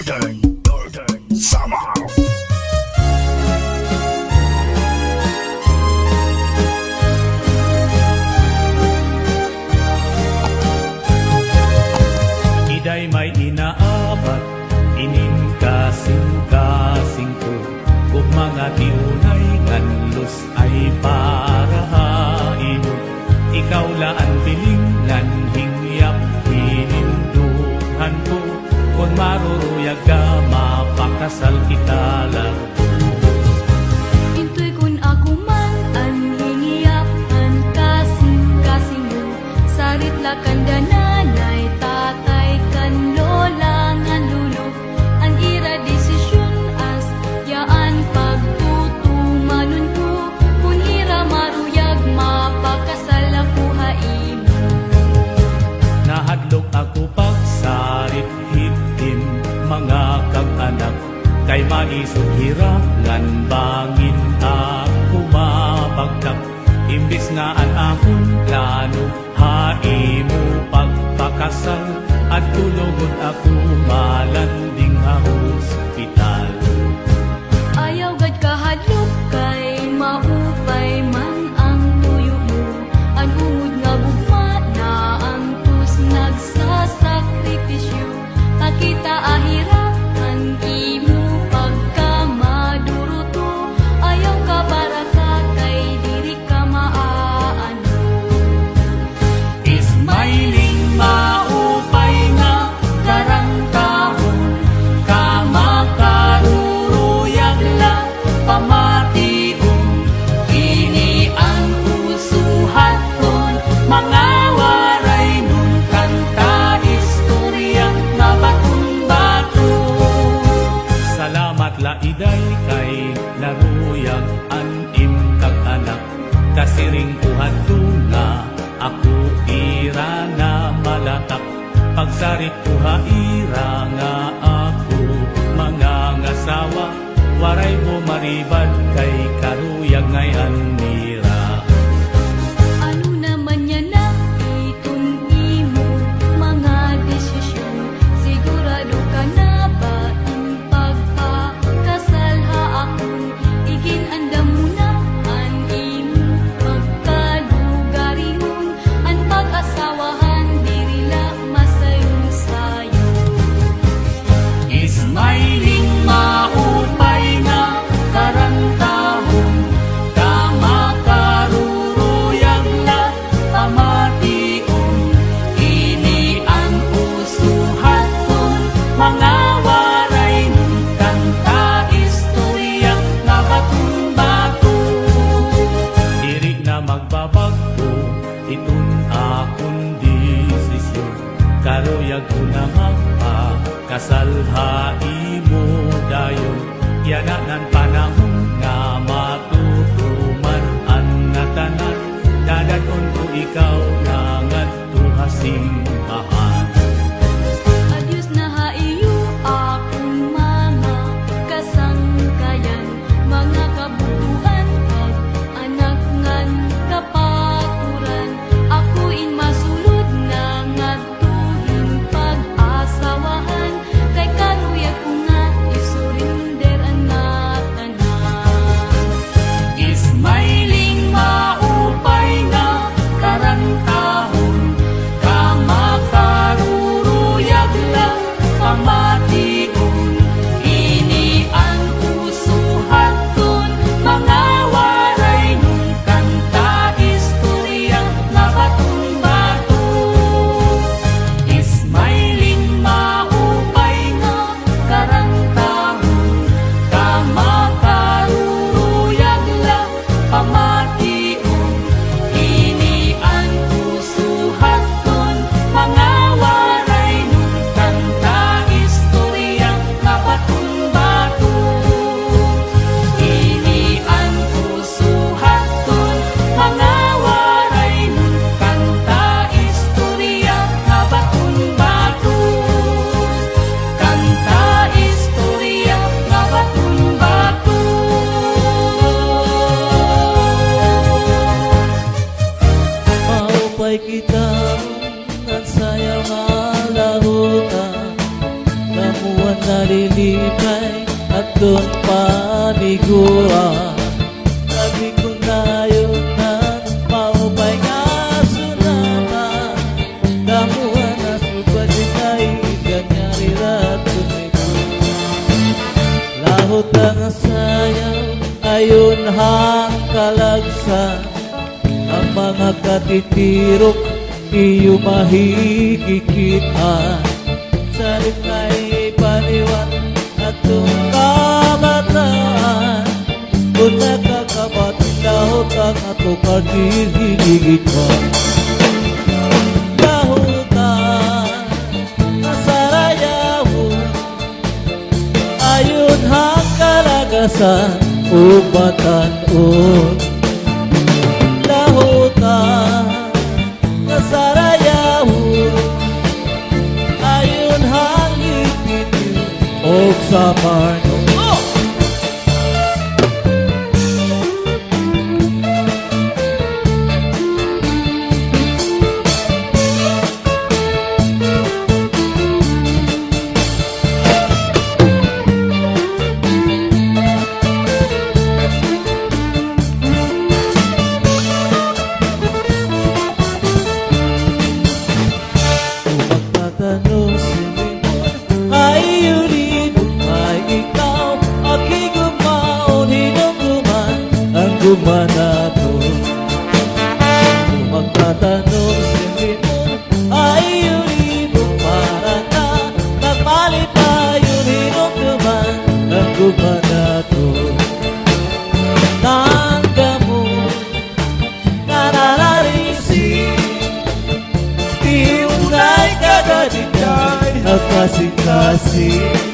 Northern Summer. Iday may inaabat, inin kasing-kasing ko, kung mga tiunay nganlos ay para haino. Ikaw laan bilingnan, hingyap hininduhan ko, kung maruruyag ka, mapakasal kita lang. Intoy kun ako man ang hingiyapan kasing-kasing mo, sarit lakan dananay tatay kan lola ngan lulo, ang ira desisyon as yaan pagtutumanon ko, kun ira maruyag mapakasal ako haimo. Nahadlok ako pagsarit hitin mga kag-anak, kay maisog hirangan bangin ako mabagtak. Imbis nga an akong plano, haimo pagpakasal, at tulugod ako malanding a hospital. Ayaw gad kahadlok kay maupay man ang tuyo mo, ang ungod nga gugma na ang tus nagsasakripisyo, pakita ahirapan imo pagka maduruto, ayaw ka para ka kay diri ka maaano. Ismailing maupay nga karangtahon, kamakaruruyag lang pamationg, kini ang usuhaton, mga waray nun kanta istorya na batong-bato. Salamat laiday kay naruyag an imkag anak, kasiring kuhadto nga ako ira na malatak. Pagsarit ko haira nga ako mga ngasawa, waray mo maribad kay karuyag ngayon mira. Ano naman yan na itong imo mga desisyon, sigurado ka na ba in pagpakasal ha akon, igin andam mo na ang imo pagkalugaringon, ang pag-asawahan dirila masayon-sayon. Ismailing maupay nga karangtahon, kamakaruruyag na pamationg, ini ang usuhaton, mga waray nun kanta istorya na batong-bato. Diri na magbabago itun akong desisyon, karuyag ko na magpakasal haimo dayon, yananan panahon nga matutuman ang natanan, dadaton ko ikaw nga ngadto simbahan. Adios na haiyo akong mga kasangkayan, mga kabutuhan kag anak ngan kapaturan, ako in masulod na ngadtuhin pag-asawahan, kay karuyag ko nga isurinder ang natanan. Ismailing maupay nga karangtahon, kamakaruruyag nalilipay at doon paniguan. Sabi ko na yun na maupay nga sunatan. Damuhan na subadin ay ganyari ratunito. Lahot ang sayaw ayon hang kalagsan. Ang mga katitirok iyo mahikikitan. Salit kay paniwan at kabataan. Kung nakakabatin lahot ang ato kadirigit mo. Lahutan na sarayaw ayon hang kalagasan o batanon. Lahutan na sarayaw ayon hang ipinyo o sa marno. Magtatanong si Limon ay yun ay ikaw. Aking gumaon, hinuguman ang gumanato. Magtatanong si Limon ay yun para na nagmalit na yun hinuguman ang gumanato. Tangga mo na nararisi Iunay kagadikay at kasing-kasing